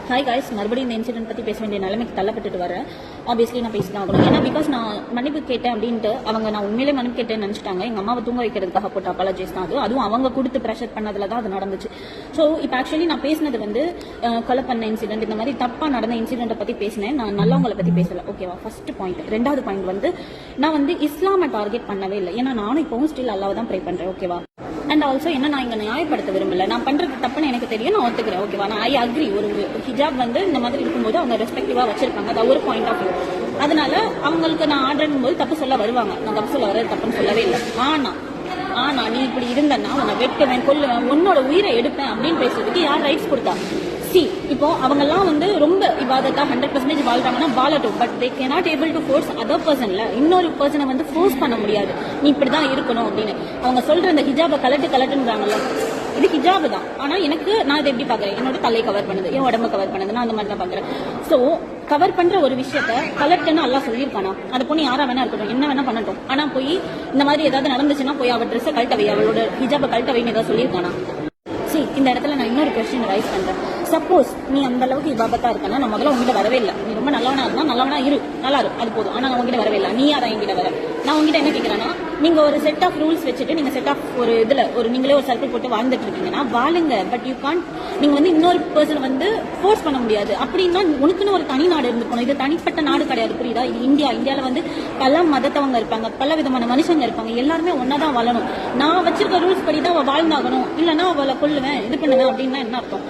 Hi guys, மறுபடியும் இந்த incident பற்றி பேச வேண்டிய நிலைமைக்கு தள்ளப்பட்டு வரேன். ஆப்வியஸ்லி நான் பேசி தான் ஆகணும். ஏன்னா பிகாஸ் நான் மன்னிப்பு கேட்டேன் அப்படின்ட்டு அவங்க நான் உண்மையிலே மன்னிப்பு கேட்டேன்னு நினச்சிட்டாங்க. எங்கள் அம்மாவை தூங்க வைக்கிறதுக்காக போட்ட அப்பாலஜிஸ் தான் அது. அதுவும் அவங்க கொடுத்து ப்ரெஷர் பண்ணதில் தான் அது நடந்துச்சு. ஸோ இப்போ ஆக்சுவலி நான் பேசினது வந்து கொலை பண்ண இன்சிடென்ட், இந்த மாதிரி தப்பாக நடந்த இன்சிடென்ட்டை பற்றி பேசினேன். நான் நல்லவங்களை பற்றி பேசலை. ஓகேவா? First point. ரெண்டாவது பாயிண்ட் வந்து நான் வந்து இஸ்லாமை டார்கெட் பண்ணவே இல்லை. ஏன்னா நானும் இப்போவும் ஸ்டில் அல்லாவை தான் ப்ரே பண்ணுறேன். ஓகேவா? அண்ட் ஆல்சோ என்ன, நான் இங்கே நியாயப்படுத்த விரும்பல. நான் பண்ணுறது தப்புன்னு எனக்கு தெரியும், நான் ஒத்துக்கிறேன். ஓகேவா? நான் ஐ அக்ரி. ஒரு ஹிஜாப் வந்து இந்த மாதிரி இருக்கும்போது அவங்க ரெஸ்பெக்டிவாக வச்சிருக்காங்க. அது ஒரு பாயிண்ட் ஆஃப் வியூ. அதனால அவங்களுக்கு நான் ஆர்டர்னும் போது தப்பு சொல்ல வருவாங்க. நான் தப்பு சொல்ல வர்றது தப்புன்னு சொல்லவே இல்லை. ஆனா நீ இப்படி இருந்தன்னா உன்னை வெட்டுவேன், கொல்லுவேன், உன்னோட உயிரை எடுப்பேன் அப்படின்னு பேசுறதுக்கு யார் ரைட்ஸ் கொடுத்தா? இப்போ அவங்கெல்லாம் வந்து ரொம்ப இவாதத்தா 100% வாழ்றாங்கன்னா வாழட்டும். But they cannot able to force other பர்சன்ல. இன்னொரு பர்சனை வந்து ஃபோர்ஸ் பண்ண முடியாது, நீ இப்படிதான் இருக்கணும் அப்படின்னு. அவங்க சொல்ற இந்த ஹிஜாபை கலட்டுன்றாங்கல்ல, இது ஹிஜாபு தான். ஆனா எனக்கு நான் இதை எப்படி பாக்குறேன், என்னோட தலையை கவர் பண்ணுது, என் உடம்பு கவர் பண்ணுது, நான் அந்த மாதிரி தான் பாக்குறேன். சோ கவர் பண்ற ஒரு விஷயத்த கலட்டுன்னு அல்லாஹ் சொல்லியிருக்கானா? அது பொண்ணு யாரா வேணா இருக்கட்டும், என்ன வேணா பண்ணட்டும். ஆனா போய் இந்த மாதிரி ஏதாவது நடந்துச்சுன்னா போய் அவள் ட்ரெஸ்ஸை கழட்டவை, அவளோட ஹிஜாபை கழட்டவைன்னு ஏதாவது சொல்லியிருக்கானா? இந்த இடத்துல நான் இன்னொரு கொஸ்டின் ரைஸ் பண்றேன். சப்போஸ் நீ அந்த அளவுக்கு இபாபத்தா இருக்கனா, நான் முதல்ல உங்ககிட்ட வரவே இல்லை. நீ ரொம்ப நல்லவனா இருந்தா நல்லவனா நல்லா இரு, அது போதும். ஆனா நான் உங்ககிட்ட வரவே இல்லை. நீ யாரா என்கிட்ட வர? நான் உங்ககிட்ட என்ன கேட்கிறேன்னா, நீங்க ஒரு செட் ஆஃப் ரூல்ஸ் வச்சுட்டு நீங்க செட் ஆஃப் ஒரு இதுல நீங்களே ஒரு சர்க்கிள் போட்டு வாழ்ந்துட்டு இருக்கீங்கன்னா வாழுங்க. பட் யூ கான்ட், நீங்க வந்து இன்னொரு பர்சன் வந்து ஃபோர்ஸ் பண்ண முடியாது. அப்படின்னா உனக்குன்னு ஒரு தனி நாடு இருந்துக்கணும். இது தனிப்பட்ட நாடு கிடையாது, புரியுதா? இது இந்தியாவில் வந்து பல மதத்தவங்க இருப்பாங்க, பல விதமான மனுஷங்க இருப்பாங்க. எல்லாருமே ஒன்னாதான் வாழணும். நான் வச்சிருக்க ரூல்ஸ் படி தான் அவள் வாழ்ந்தாகணும். இல்லைன்னா அவளை கொல்லுவேன், இது பண்ணுவேன் அப்படின்னா என்ன அர்த்தம்?